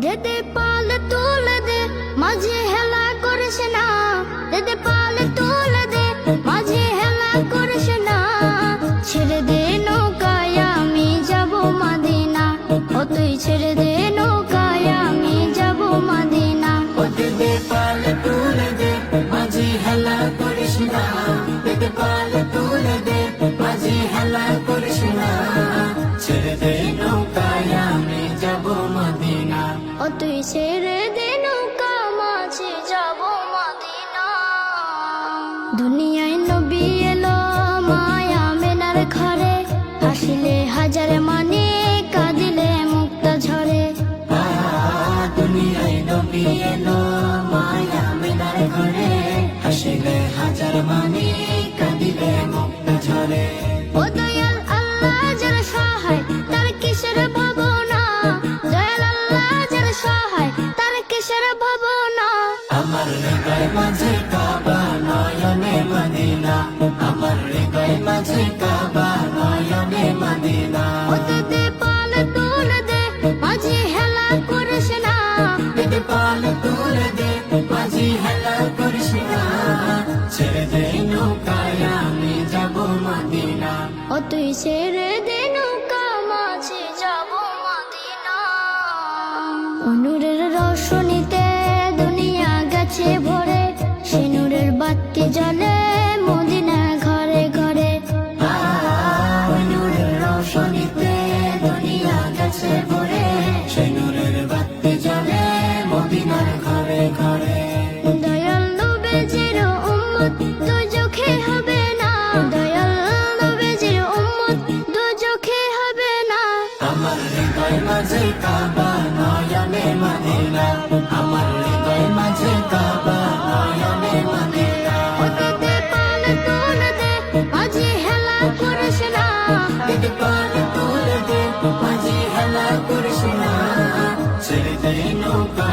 দেদে পাল তুলে দে মাঝে হেলা করিস না, দেদে পাল তুলে দে মাঝে হেলা করিস না। ছেড়ে দে নৌকায় আমি যাব মদিনা, ও তুই ছেড়ে দে নৌকায় আমি যাব মদিনা। ও দেদে পাল তুলে দে মাঝে হেলা করিস না, দেদে পাল তুলে দে মাঝে হেলা করিস না। ছেড়ে দে নৌকায় আমি যাব মদিনা, ও তুই ছেড়ে দে নৌকা মাঝে যাব মদিনা। দুনিয়ায় নবী এলো মায়া মেনার ঘরে, হাসিলে হাজার মানে কাঁদিলে মুক্তা ঝরে। দুনিয়ায় নবী এলো মায়া মেনার ঘরে, হাসিলে হাজার মানে কাঁদিলে মুক্তা ঝরে। ও দয়াল আল্লাহ যার সহায় তার কিসের ভাবনা, দয়াল আল্লাহ যার সহায় তার কিসের ভাবনা। আমার হৃদয় মাঝে কাবা নয়নে মদিনা, আমার হৃদয় মাঝে কাবা নয়নে মদিনা। ও দেদে পাল তুলে দে মাঝে হেলা করিস না, দেদে পাল তুলে দে মাঝি হেলা করিস না। ছেড়ে দে নৌকায় আমি যাব মদিনা, ও তুই ছেড়ে দে নৌকা মাঝে যাব মদিনা। নূরের রোশনীতে দুনিয়া গেছে ভরে, সে নূরের বাতি জ্বলে মদিনা ঘরে ঘরে। ওই নূরের রোশনীতে দুনিয়া গেছে ভরে, সেই নূরের বাতি জ্বলে মদিনার ঘরে ঘরে। দয়াল নবীজির উম্মত দুজখে হবে না, দয়াল নবীজির উম্মত দুজখে হবে না। আমার হৃদয় মাঝে কাবা নয়নে মদিনা, আমার হৃদয় মাঝে কাবা নয়নে মদিনা। ও দেদে পাল তুলে দে মাঝে হেলা করিস না, দেদে পাল তুলে দে মাঝি হেলা করিস না। ছেড়ে দে নৌকা